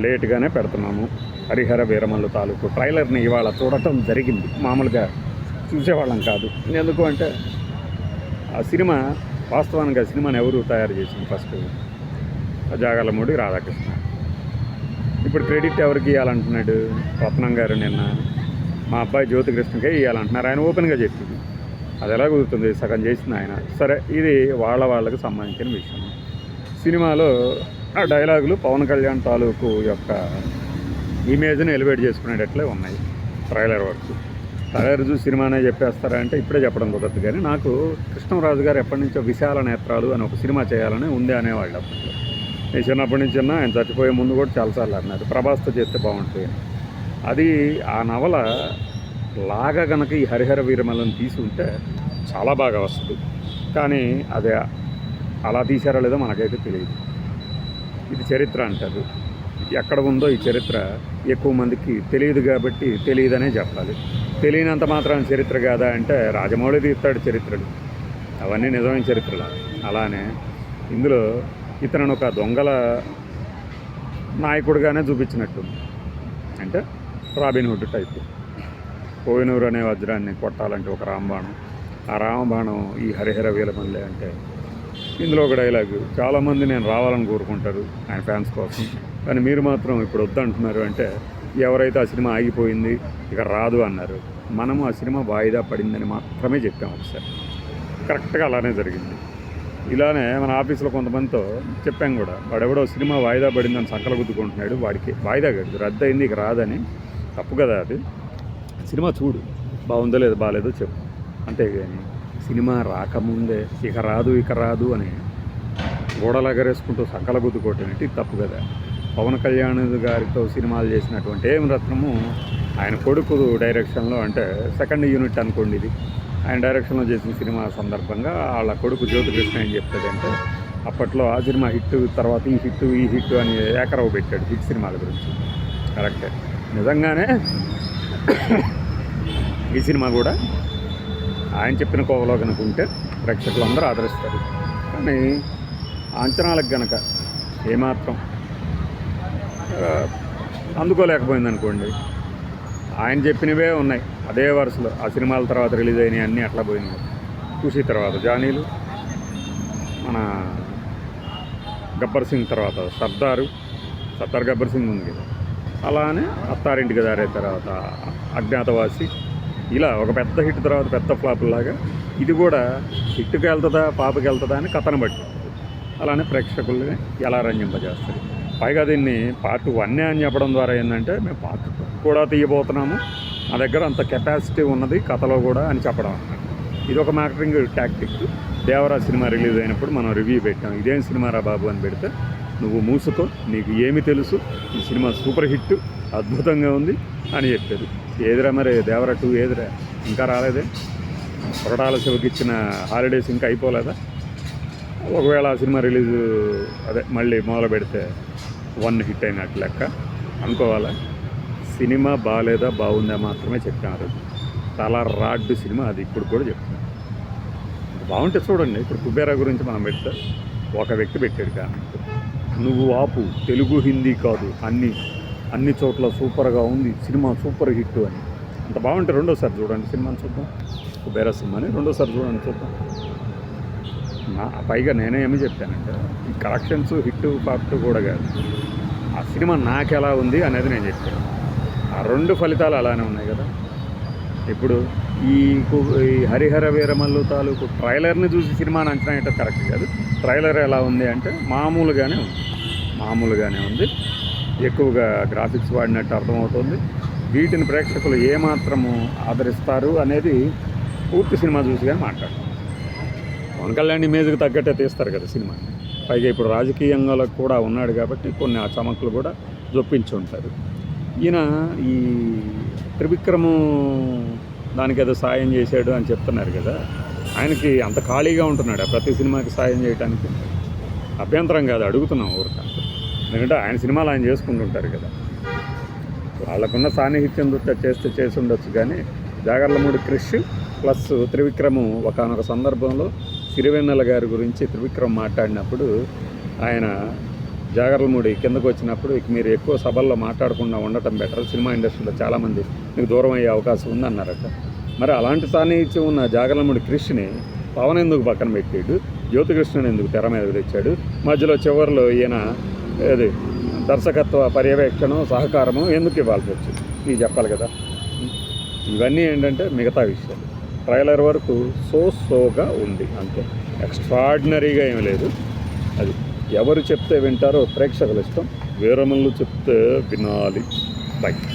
లేట్గానే పెడుతున్నాము. హరిహర వీరమల్లు తాలూకు ట్రైలర్ని ఇవాళ చూడటం జరిగింది. మామూలుగా చూసేవాళ్ళం కాదు. ఎందుకు అంటే ఆ సినిమా వాస్తవానికి ఆ సినిమాని ఎవరు తయారు చేసింది? ఫస్ట్ జాగర్లమూడి రాధాకృష్ణ. ఇప్పుడు క్రెడిట్ ఎవరికి ఇవ్వాలంటున్నాడు? రత్నం గారు నిన్న మా అబ్బాయి జ్యోతికృష్ణకే ఇవ్వాలంటున్నారు. ఆయన ఓపెన్గా చెప్పింది. అది ఎలా కుదురుతుంది? సగం చేసింది ఆయన. సరే, ఇది వాళ్ళకి సంబంధించిన విషయం. సినిమాలో ఆ డైలాగులు పవన్ కళ్యాణ్ తాలూకు యొక్క ఇమేజ్ని ఎలివేట్ చేసుకునేటట్లే ఉన్నాయి. ట్రైలర్ వరకు ట్రైలర్ చూసి సినిమానే చెప్పేస్తారా అంటే ఇప్పుడే చెప్పడం కుదరదు. కానీ నాకు కృష్ణరాజు గారు ఎప్పటి నుంచో విశాల నేత్రాలు అని ఒక సినిమా చేయాలని ఉంది అనేవాళ్ళు. అప్పట్లో నేను చిన్నప్పటి నుంచి ఆయన చచ్చిపోయే ముందు కూడా చాలాసార్లు అన్నారు ప్రభాస్తో చేస్తే బాగుంటుంది. అది ఆ నవల లాగా గనక ఈ హరిహర వీరమల్లను తీసుకుంటే చాలా బాగా వస్తుంది. కానీ అదే అలా తీశారో లేదో మనకైతే తెలియదు. ఇది చరిత్ర అంటారు. ఎక్కడ ఉందో ఈ చరిత్ర ఎక్కువ మందికి తెలియదు కాబట్టి తెలియదనే చెప్పాలి. తెలియనంత మాత్రం చరిత్ర కాదా అంటే రాజమౌళి తీస్తాడు చరిత్రలు, అవన్నీ నిజమైన చరిత్రలు. అలానే ఇందులో ఇతను ఒక దొంగల నాయకుడిగానే చూపించినట్టుంది. అంటే రాబిన్హుడ్ టైపు. కోహినూరు అనే వజ్రాన్ని కొట్టాలంటే ఒక రామబాణం, ఆ రామబాణం ఈ హరిహర వీరమల్లె అంటే ఇందులో ఒక డైలాగు చాలామంది నేను రావాలని కోరుకుంటారు ఆయన ఫ్యాన్స్ కోసం, కానీ మీరు మాత్రం ఇప్పుడు వద్దంటున్నారు అంటే ఎవరైతే ఆ సినిమా ఆగిపోయింది ఇక రాదు అన్నారు. మనము ఆ సినిమా వాయిదా పడిందని మాత్రమే చెప్పాము ఒకసారి. కరెక్ట్గా అలానే జరిగింది. ఇలానే మన ఆఫీస్లో కొంతమందితో చెప్పాం కూడా, వాడెవడో సినిమా వాయిదా పడిందని సంకల గుద్దుకుంటున్నాడు, వాడికి వాయిదా కాదు రద్దు అయింది ఇక రాదని. తప్పు కదా అది. సినిమా చూడు, బాగుందో లేదో బాగాలేదో చెప్పు, అంతేగాని సినిమా రాకముందే ఇక రాదు అని గోడలగరేసుకుంటూ సంకల గుద్దుకోవటం ఏంటి? తప్పు కదా. పవన్ కళ్యాణ్ గారితో సినిమాలు చేసినటువంటి ఏం రత్నము ఆయన కొడుకు డైరెక్షన్లో, అంటే సెకండ్ యూనిట్ అనుకోండి ఇది, ఆయన డైరెక్షన్లో చేసిన సినిమా సందర్భంగా వాళ్ళ కొడుకు జ్యోతికృష్ణ ఏం చెప్తాడంటే అప్పట్లో ఆ సినిమా హిట్ తర్వాత ఈ హిట్ అని ఏకరవ పెట్టాడు హిట్ సినిమాల గురించి. కరెక్టే, నిజంగానే ఈ సినిమా కూడా ఆయన చెప్పిన కోవలో కనుక ఉంటే ప్రేక్షకులు అందరూ ఆదరిస్తారు. కానీ అంచనాలకు గనక ఏమాత్రం అందుకోలేకపోయింది అనుకోండి, ఆయన చెప్పినవే ఉన్నాయి అదే వరుసలో ఆ సినిమాల తర్వాత రిలీజ్ అయినాయి అన్నీ అట్లా పోయినాయి. ఖుషి తర్వాత జానీలు, మన గబ్బర్ సింగ్ తర్వాత సర్దార్ గబ్బర్ సింగ్ ఉంది కదా, అలానే అత్తారింటికి దారే తర్వాత అజ్ఞాతవాసి, ఇలా ఒక పెద్ద హిట్ తర్వాత పెద్ద ఫ్లాప్ లాగా ఇది కూడా హిట్కి వెళ్తుందా పాపకి వెళ్తుందా అని కథను బట్టి అలానే ప్రేక్షకుల్ని ఎలా రంజింపజేస్తుంది. పైగా దీన్ని పార్ట్ 1 అని చెప్పడం ద్వారా ఏంటంటే మేము పార్ట్ 2 కూడా తీయబోతున్నాము, నా దగ్గర అంత కెపాసిటీ ఉన్నది కథలో కూడా అని చెప్పడం అన్నమాట. ఇది ఒక marketing tactic. Devara cinema release అయినప్పుడు మనం రివ్యూ పెట్టాం, ఇదేం సినిమా రా బాబు అని పెడితే నువ్వు మూసుకో నీకు ఏమి తెలుసు, ఈ సినిమా సూపర్ హిట్ అద్భుతంగా ఉంది అని చెప్పారు. ఏదిరా మరి దేవరా 2 ఏదిరా ఇంకా రాలేదే? కొరటాల శివకి ఇచ్చిన హాలిడేస్ ఇంకా అయిపోలేదా? ఒకవేళ ఆ సినిమా రిలీజ్ మళ్ళీ మొదలు పెడితే 1 హిట్ అయినట్టు లెక్క అనుకోవాలా? సినిమా బాగాలేదా బాగుందా మాత్రమే చెప్పాను. చాలా రాడ్ సినిమా అది, ఇప్పుడు కూడా చెప్తాను. బాగుంటే చూడండి. ఇప్పుడు కుబేరా గురించి మనం పెడితే ఒక వ్యక్తి పెట్టాడు కామెంట్, నువ్వు ఆపు తెలుగు హిందీ కాదు అన్ని చోట్ల సూపర్గా ఉంది సినిమా, సూపర్ హిట్ అని. అంత బాగుంటే రెండోసారి చూడండి సినిమాని, చూద్దాం. కుబేరా సినిమాని రెండోసారి చూడండి, చూద్దాం. పైగా నేనే ఏమి చెప్పానంటే ఈ కలెక్షన్స్ హిట్ ఫ్లాప్ కూడా కాదు, ఆ సినిమా నాకు ఎలా ఉంది అనేది నేను చెప్పాను. ఆ 2 ఫలితాలు అలానే ఉన్నాయి కదా. ఇప్పుడు ఈ హరిహర వీరమల్లు తాలూకు ట్రైలర్ని చూసి సినిమాని అంచనా అంటే కరెక్ట్ కాదు. ట్రైలర్ ఎలా ఉంది అంటే మామూలుగానే ఉంది. ఎక్కువగా గ్రాఫిక్స్ వాడినట్టు అర్థమవుతుంది. వీటిని ప్రేక్షకులు ఏమాత్రము ఆదరిస్తారు అనేది పూర్తి సినిమా చూసి కానీ మాట్లాడతారు. పవన్ కళ్యాణ్ ఇమేజ్కి తగ్గట్టే తీస్తారు కదా సినిమా. పైగా ఇప్పుడు రాజకీయంగా కూడా ఉన్నాడు కాబట్టి కొన్ని ఆ చమకులు కూడా జొప్పించి ఉంటారు. ఈయన ఈ త్రివిక్రము దానికి ఏదో సాయం చేశాడు అని చెప్తున్నారు కదా, ఆయనకి అంత ఖాళీగా ఉంటున్నాడు ప్రతి సినిమాకి సాయం చేయడానికి? అభ్యంతరం కాదు, అడుగుతున్నాం ఊరిక. ఎందుకంటే ఆయన సినిమాలు ఆయన చేసుకుంటుంటారు కదా, వాళ్ళకున్న సాన్నిహిత్యం చేసి ఉండొచ్చు. కానీ జాగర్లమూడి క్రిష్ ప్లస్ త్రివిక్రము ఒకనొక సందర్భంలో సిరివెన్నెల గారి గురించి త్రివిక్రమ్ మాట్లాడినప్పుడు ఆయన జాగర్లమూడి కిందకు వచ్చినప్పుడు ఇక మీరు ఎక్కువ సభల్లో మాట్లాడకుండా ఉండటం బెటర్, సినిమా ఇండస్ట్రీలో చాలామంది మీకు దూరం అయ్యే అవకాశం ఉందన్నారట. మరి అలాంటి సాన్నిహిత్యం ఉన్న జాగర్లమూడి కృష్ణని పవన్ ఎందుకు పక్కన పెట్టాడు, జ్యోతికృష్ణని ఎందుకు తెర మీదకి తెచ్చాడు, మధ్యలో చివరిలో ఈయన ఏది దర్శకత్వ పర్యవేక్షణ సహకారము ఎందుకు ఇవ్వాల్సి వచ్చింది, ఇది చెప్పాలి కదా. ఇవన్నీ ఏంటంటే మిగతా విషయాలు. ట్రైలర్ వరకు సోగా ఉంది అంతే, ఎక్స్ట్రాడినరీగా ఏమీ లేదు. అది ఎవరు చెప్తే వింటారో ప్రేక్షకులు ఇష్టం, వీరమల్లు చెప్తే వినాలి. బై.